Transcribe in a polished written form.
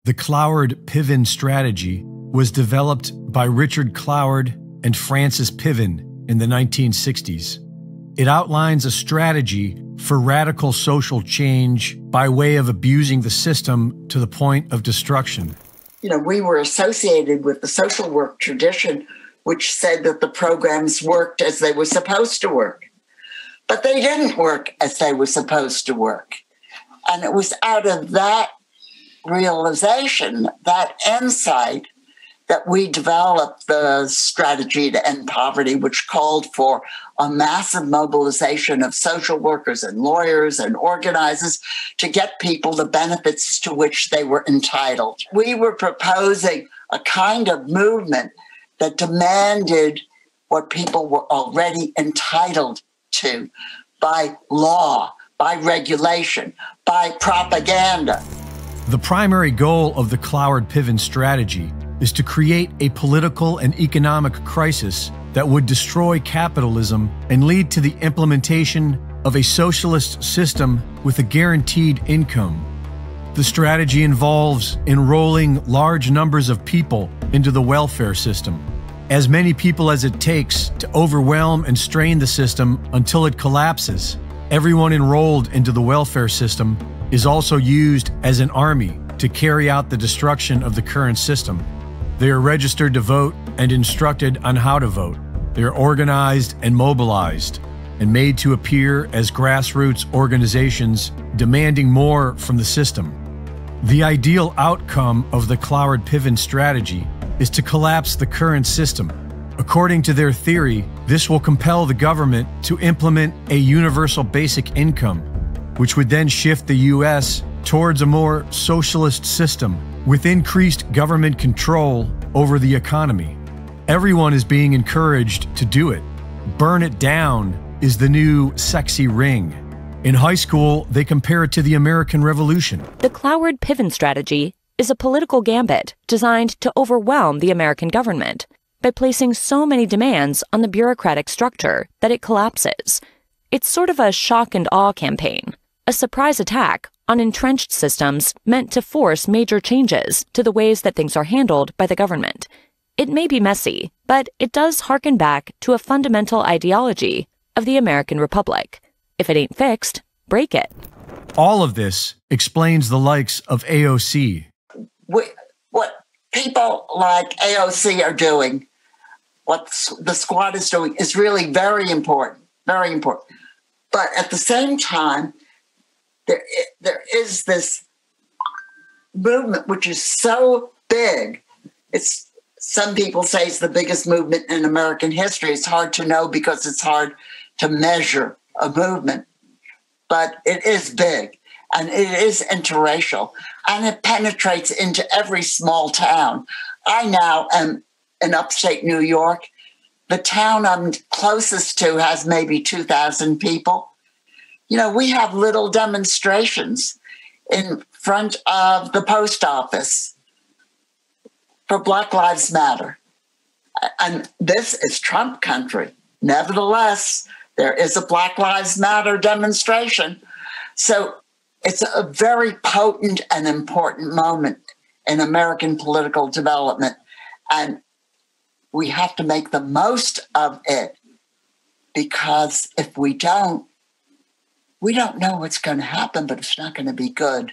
The Cloward-Piven Strategy was developed by Richard Cloward and Francis Piven in the 1960s. It outlines a strategy for radical social change by way of abusing the system to the point of destruction. We were associated with the social work tradition, which said that the programs worked as they were supposed to work. But they didn't work as they were supposed to work. And it was out of that realization, that insight, that we developed the strategy to end poverty, which called for a massive mobilization of social workers and lawyers and organizers to get people the benefits to which they were entitled. We were proposing a kind of movement that demanded what people were already entitled to by law, by regulation, by propaganda. The primary goal of the Cloward-Piven strategy is to create a political and economic crisis that would destroy capitalism and lead to the implementation of a socialist system with a guaranteed income. The strategy involves enrolling large numbers of people into the welfare system, as many people as it takes to overwhelm and strain the system until it collapses. Everyone enrolled into the welfare system is also used as an army to carry out the destruction of the current system. They are registered to vote and instructed on how to vote. They are organized and mobilized and made to appear as grassroots organizations demanding more from the system. The ideal outcome of the Cloward-Piven strategy is to collapse the current system. According to their theory, this will compel the government to implement a universal basic income, which would then shift the U.S. towards a more socialist system with increased government control over the economy. Everyone is being encouraged to do it. Burn it down is the new sexy ring. In high school, they compare it to the American Revolution. The Cloward-Piven strategy is a political gambit designed to overwhelm the American government by placing so many demands on the bureaucratic structure that it collapses. It's sort of a shock and awe campaign, a surprise attack on entrenched systems meant to force major changes to the ways that things are handled by the government. It may be messy, but it does harken back to a fundamental ideology of the American Republic. If it ain't fixed, break it. All of this explains the likes of AOC. What people like AOC are doing, what the squad is doing, is really very important, very important. But at the same time, there is this movement which is so big. Some people say it's the biggest movement in American history. It's hard to know because it's hard to measure a movement, but it is big and it is interracial and it penetrates into every small town. I now am in upstate New York. The town I'm closest to has maybe 2,000 people. We have little demonstrations in front of the post office for Black Lives Matter. And this is Trump country. Nevertheless, there is a Black Lives Matter demonstration. So it's a very potent and important moment in American political development. And we have to make the most of it, because if we don't know what's going to happen, but it's not going to be good.